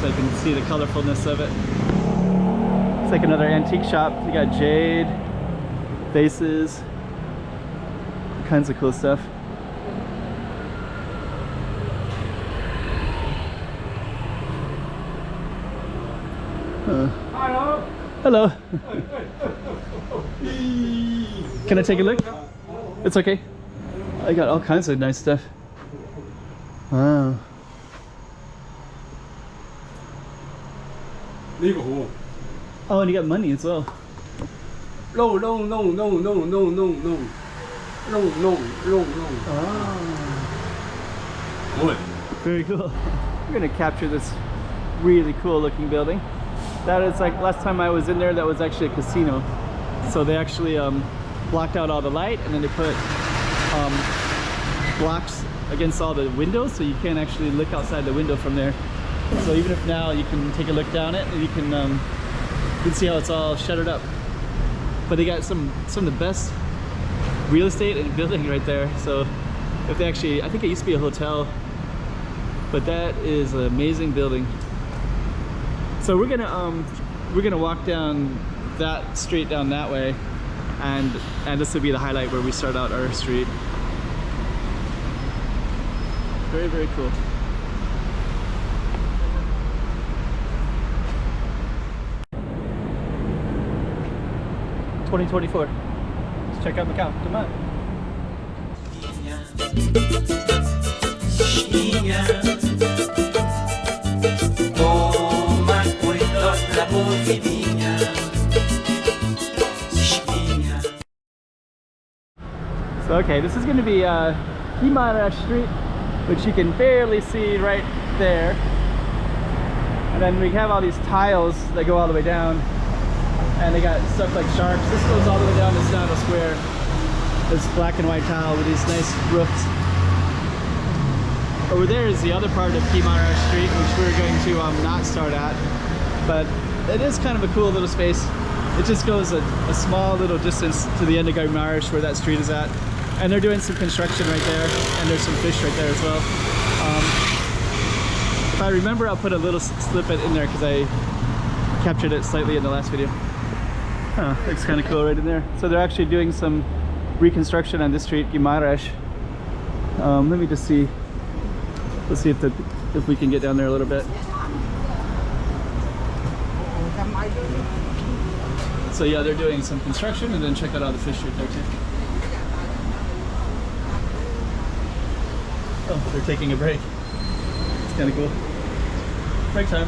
so you can see the colorfulness of it. It's like another antique shop. You got jade, vases, all kinds of cool stuff. Hello. Can I take a look? It's okay. I got all kinds of nice stuff. Wow. Oh, and you got money as well. No. Oh. Very cool. We're gonna capture this really cool looking building. That is like, last time I was in there, that was actually a casino. So they actually blocked out all the light, and then they put blocks against all the windows, so you can't actually look outside the window from there. So even if now you can take a look down it, and you can see how it's all shuttered up. But they got some of the best real estate and building right there. So if they actually, I think it used to be a hotel, but that is an amazing building. So we're gonna walk down that street down that way, and this will be the highlight where we start out our street. Very, very cool. $2024. Let's check out Macau. Come on. So okay, this is going to be Guimara Street, which you can barely see right there. And then we have all these tiles that go all the way down, and they got stuff like sharks. This goes all the way down to Stano Square. This black and white tile with these nice roofs. Over there is the other part of Guimara Street, which we're going to not start at, but it is kind of a cool little space. It just goes a small little distance to the end of Guimaraes, where that street is at. And they're doing some construction right there, and there's some fish right there as well. If I remember, I'll put a little snippet in there because I captured it slightly in the last video. Oh, looks kind of cool right in there. So they're actually doing some reconstruction on this street, Guimaraes. Let me just see. Let's see if we can get down there a little bit. So yeah, they're doing some construction, and then check out all the fish right there too. Oh, they're taking a break. It's kind of cool. Break time.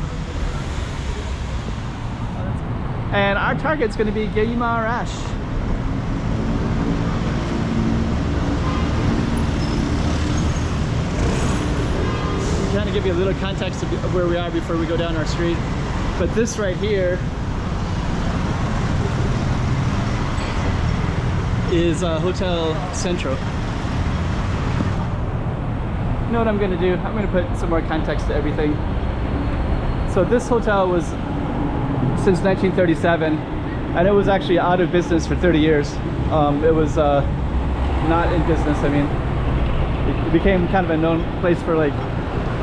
And our target's going to be Guimaraes. Kind of give you a little context of where we are before we go down our street. But this right here is Hotel Centro. You know what I'm going to do? I'm going to put some more context to everything. So this hotel was since 1937, and it was actually out of business for 30 years. It was not in business. I mean, it became kind of a known place for like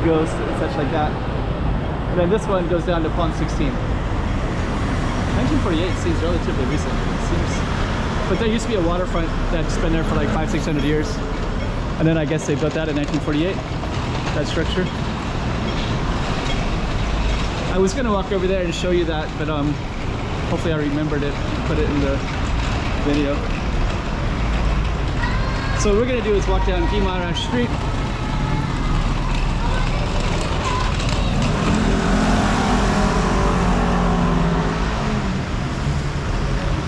ghosts and such like that. And then this one goes down to Pond 16. 1948 seems relatively recent. It seems, but there used to be a waterfront that's been there for like 500-600 years. And then I guess they built that in 1948, that structure. I was gonna walk over there and show you that, but hopefully I remembered it and put it in the video. So what we're gonna do is walk down Guimara Street.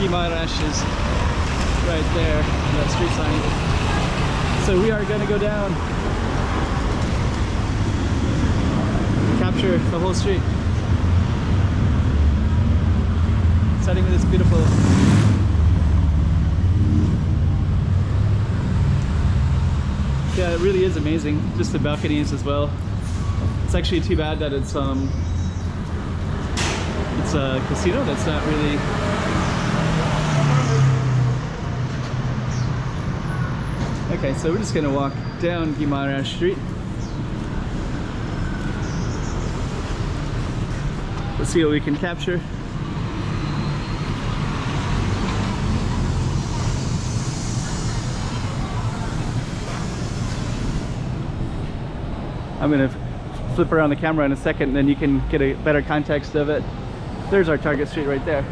Guimaraes is right there, that street sign. So we are going to go down, capture the whole street. Starting with this beautiful yeah, it really is amazing. Just the balconies as well. It's actually too bad that it's a casino that's not really. Okay, so we're just gonna walk down Guimaraes Street. Let's see what we can capture. I'm gonna flip around the camera in a second, and then you can get a better context of it. There's our target street right there.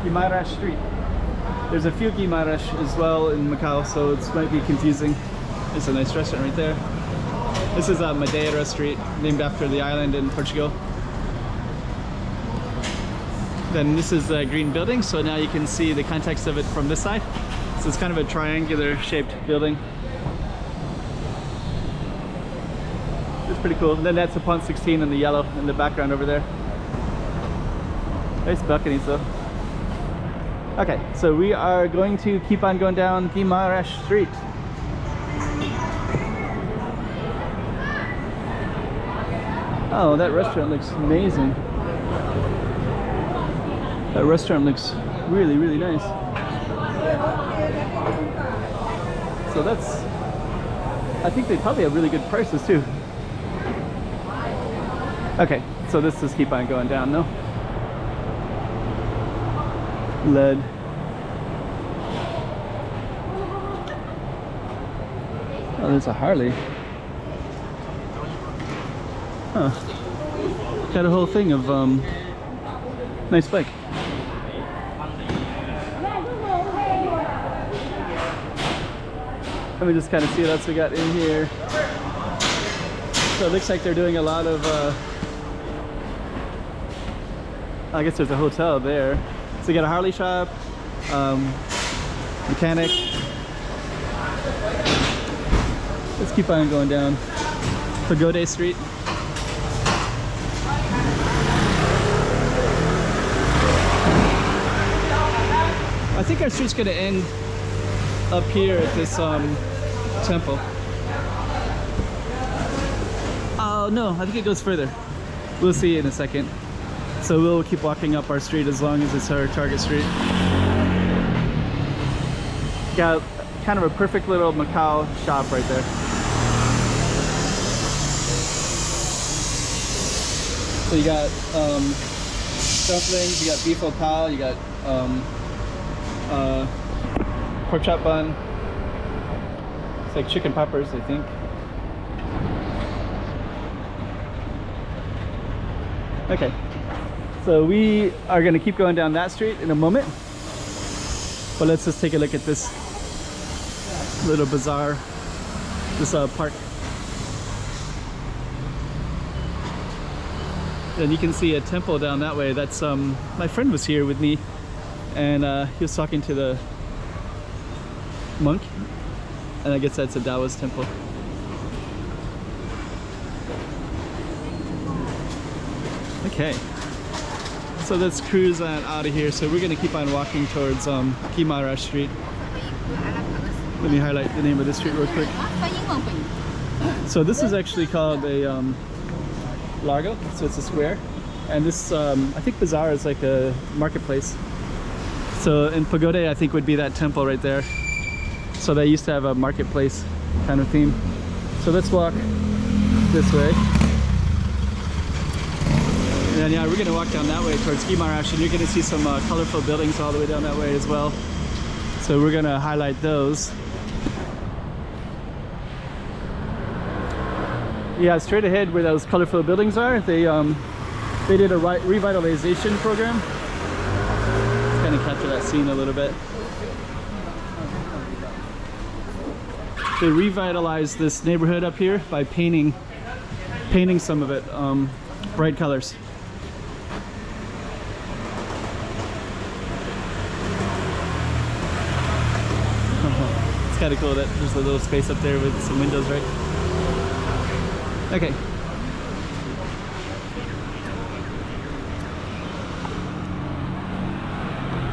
Guimaraes Street. There's a few Guimaraes as well in Macau, so it might be confusing. There's a nice restaurant right there. This is Madeira Street, named after the island in Portugal. Then this is the green building, so now you can see the context of it from this side. So it's kind of a triangular shaped building. It's pretty cool. And then that's the Pont 16 in the yellow in the background over there. Nice balconies though. Okay, so we are going to keep on going down Guimaraes Street. Oh, that restaurant looks amazing. That restaurant looks really, really nice. So that's, I think they probably have really good prices too. Okay, so let's just keep on going down now. Lead. Oh, there's a Harley. Huh. Got a whole thing of nice bike. Let me just kind of see what else we got in here. So it looks like they're doing a lot of I guess there's a hotel there. So you got a Harley shop, mechanic. Let's keep on going down Pagode Street. I think our street's gonna end up here at this temple. Oh no, I think it goes further. We'll see in a second. So we'll keep walking up our street as long as it's our target street. Got kind of a perfect little Macau shop right there. So you got dumplings, you got beef au pal, you got pork chop bun. It's like chicken poppers, I think. Okay. So we are going to keep going down that street in a moment, but let's just take a look at this little bazaar, this park. And you can see a temple down that way. That's my friend was here with me, and he was talking to the monk, and I guess that's a Taoist temple. Okay. So let's cruise on out of here. So we're going to keep on walking towards Guimaraes Street. Let me highlight the name of this street real quick. So this is actually called a Largo, so it's a square. And this, I think bazaar is like a marketplace. So in Pagode, I think would be that temple right there. So they used to have a marketplace kind of theme. So let's walk this way. And yeah, we're going to walk down that way towards Guimaraes, and you're going to see some colorful buildings all the way down that way as well. So we're going to highlight those. Yeah, straight ahead where those colorful buildings are, they did a revitalization program. Let's kind of capture that scene a little bit. They revitalized this neighborhood up here by painting some of it bright colors. It's kind of cool that there's a little space up there with some windows, right? Okay.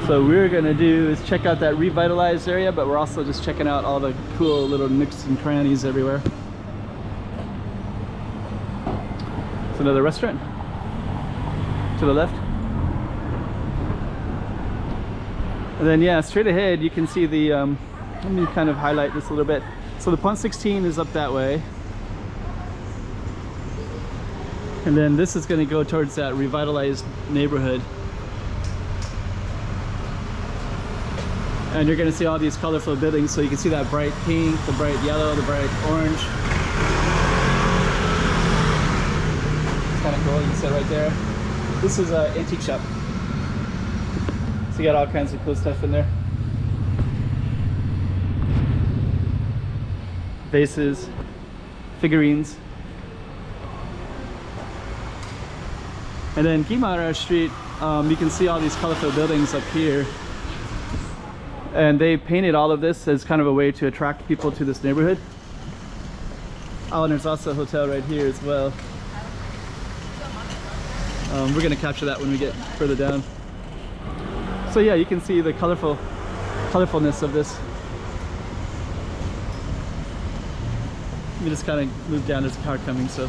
So we're gonna do is check out that revitalized area, but we're also just checking out all the cool little nooks and crannies everywhere. It's another restaurant to the left. And then yeah, straight ahead you can see the, let me kind of highlight this a little bit. So the Pont 16 is up that way. And then this is going to go towards that revitalized neighborhood. And you're going to see all these colorful buildings. So you can see that bright pink, the bright yellow, the bright orange. It's kind of cool. You can see it right there. This is an antique shop. So you got all kinds of cool stuff in there. Vases, figurines. And then Guimara Street, you can see all these colorful buildings up here. And they painted all of this as kind of a way to attract people to this neighborhood. Oh, and there's also a hotel right here as well. We're gonna capture that when we get further down. So yeah, you can see the colorfulness of this. Let me just kind of move down. There's a car coming, so.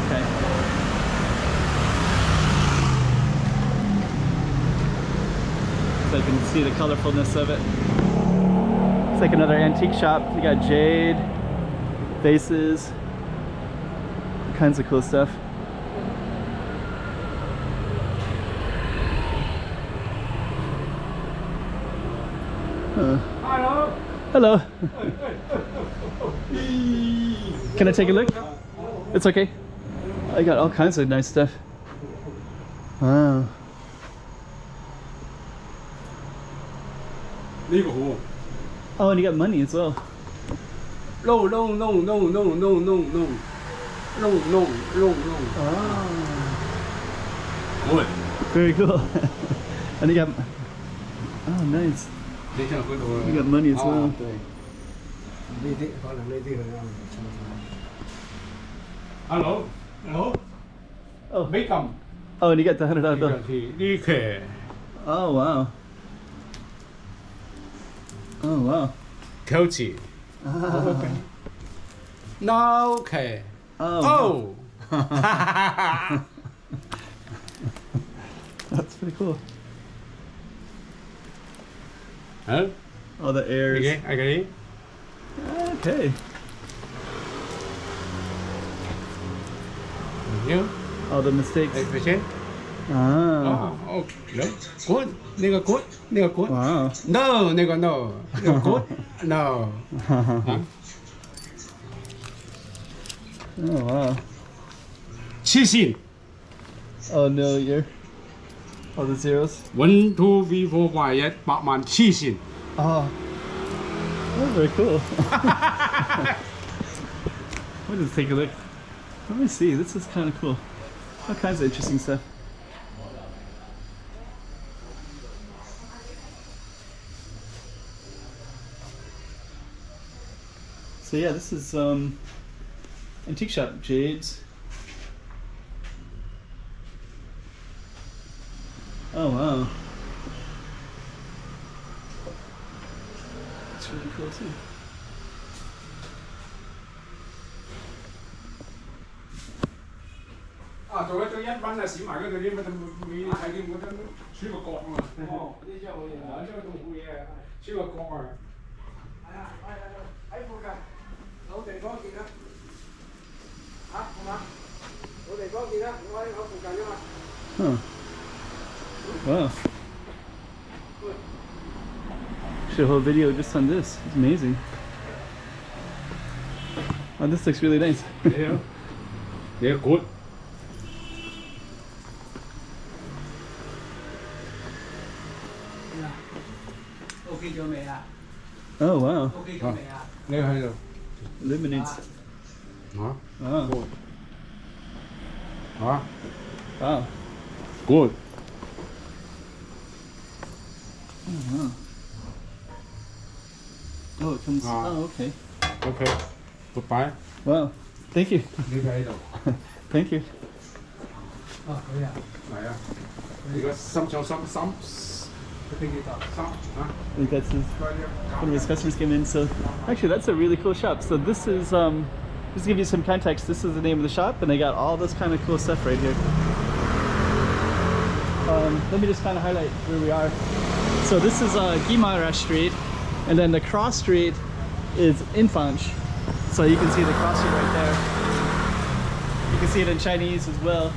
Okay. So you can see the colorfulness of it. It's like another antique shop. You got jade, vases, all kinds of cool stuff. Hello. Hello. Can I take a look? It's okay. I got all kinds of nice stuff. Wow. Oh, and you got money as well. No. Good. Very cool. And you got, oh nice. You got money as well. Hello. Hello. Oh. Welcome. Oh, and you got the $100 bill. Oh wow. Oh wow. Coachy. No. Okay. Oh. That's pretty cool. Huh? All the airs. Okay, I got it. Okay. You? All the mistakes. Efficient? Ah. Oh, okay. Good. Nigga good. Nigga good. Wow. No, nigga no. Nigga good. No. Huh? Oh wow. 7000. Oh no, you're. All the zeros. 1 2 3 4 5 6 87000. Oh. That's very cool. Let me just take a look. Let me see. This is kind of cool. All kinds of interesting stuff. So yeah, this is antique shop, jades. Oh wow. It's really cool too. À, tôi nói nhất bắn là xí mãi cái đi mà mình thấy cái muốn suy vào cột mà. Đi cho người ở cho tôi vui suy vào cột mà. Ấy phụ cả. Đâu tiền có gì đó. Hả? Không hả? Đâu tiền có gì đó. Nói nó phụ cả chứ mà. Huh. Wow. Should a whole video just on this. It's amazing. Oh, this looks really nice. Yeah. Yeah, good. Okay cho mẹ à. Oh wow. Okay cho mẹ à. Đây hay rồi. Illuminates. Đó. Wow. Good. Đó. Wow. Good. Oh, wow. Oh, it comes. Oh, okay. Okay. Goodbye. Wow. Thank you. Đây hay rồi. Thank you. Đây à. Này à. I거 some. I think that's his, one of his customers came in. So actually that's a really cool shop. So this is just to give you some context, this is the name of the shop and they got all this kind of cool stuff right here. Let me just kind of highlight where we are. So this is Guimara Street, and then the cross street is Infanch. So you can see the cross street right there. You can see it in Chinese as well.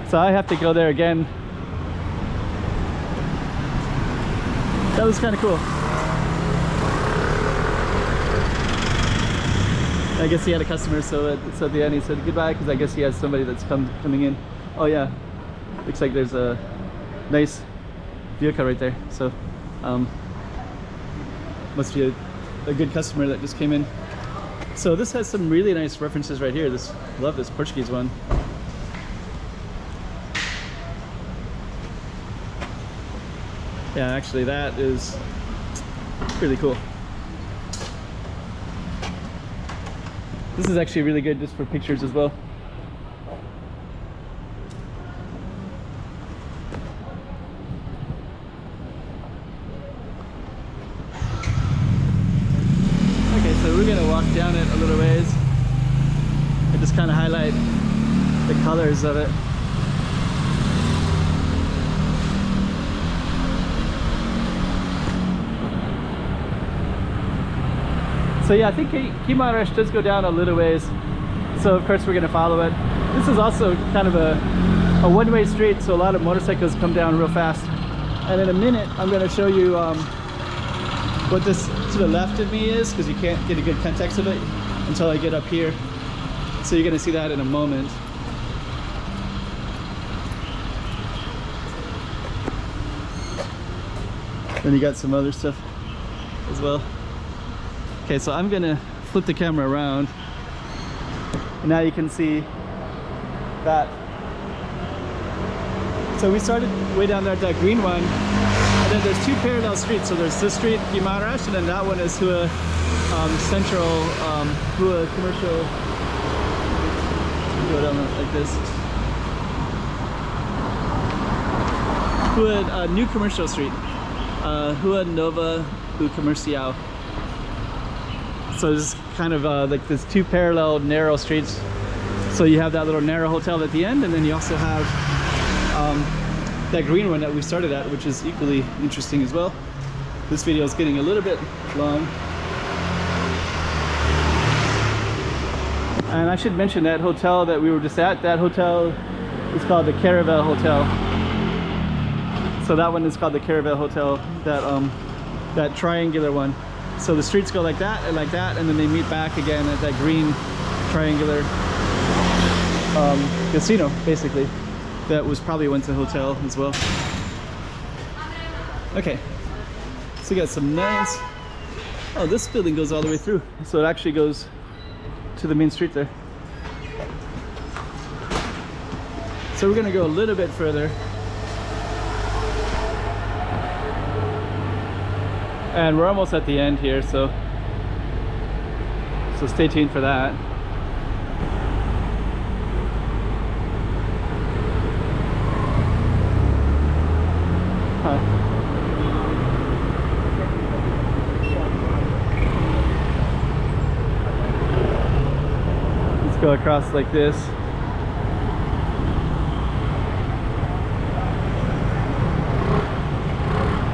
So I have to go there again. That was kind of cool. I guess he had a customer, so at the end he said goodbye because I guess he has somebody that's coming in. Oh yeah, looks like there's a nice vehicle right there. So must be a good customer that just came in. So this has some really nice references right here. Love this Portuguese one. Yeah, actually that is really cool. This is actually really good just for pictures as well. Okay, so we're gonna walk down it a little ways and just kind of highlight the colors of it. So yeah, I think Guimaraes does go down a little ways. So of course we're gonna follow it. This is also kind of a one-way street, so a lot of motorcycles come down real fast. And in a minute, I'm gonna show you what this to the left of me is, because you can't get a good context of it until I get up here. So you're gonna see that in a moment. Then you got some other stuff as well. Okay, so I'm gonna flip the camera around, and now you can see that. So we started way down there at that green one, and then there's two parallel streets. So there's this street, Guimaraes, and then that one is Hua Central, Hua Commercial. Go down like this. Hua New Commercial Street, Hua Nova Hua Comercial. So it's kind of like there's two parallel narrow streets. So you have that little narrow hotel at the end, and then you also have that green one that we started at, which is equally interesting as well. This video is getting a little bit long. And I should mention that hotel that we were just at, that hotel is called the Caravel Hotel. So that one is called the Caravel Hotel, that triangular one. So the streets go like that, and then they meet back again at that green triangular casino, basically. That was probably once a hotel as well. Okay, so we got some nice. Oh, this building goes all the way through, so it actually goes to the main street there. So we're gonna go a little bit further. And we're almost at the end here, so stay tuned for that. Let's go across like this.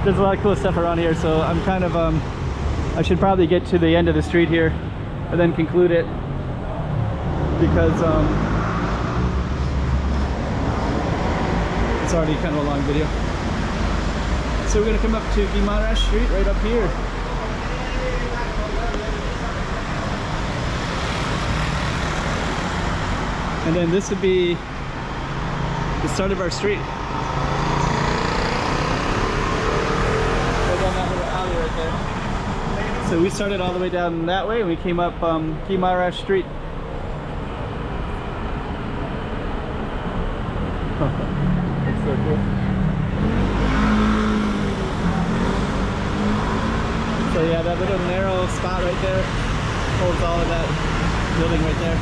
There's a lot of cool stuff around here, so I'm kind of I should probably get to the end of the street here and then conclude it, because it's already kind of a long video. So we're gonna come up to Guimaraes Street right up here. And then this would be the start of our street. So we started all the way down that way, and we came up Guimaraes Street. That's so cool. So yeah, that little narrow spot right there holds all of that building right there.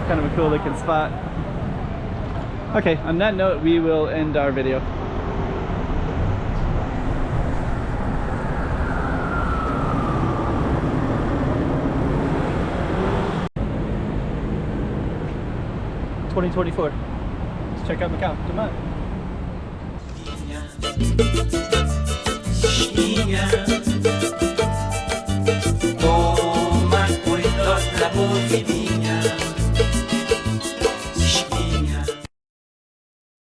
Kind of a cool looking spot. Okay, on that note, we will end our video. '24. Let's check out Macau. Come on. 西安。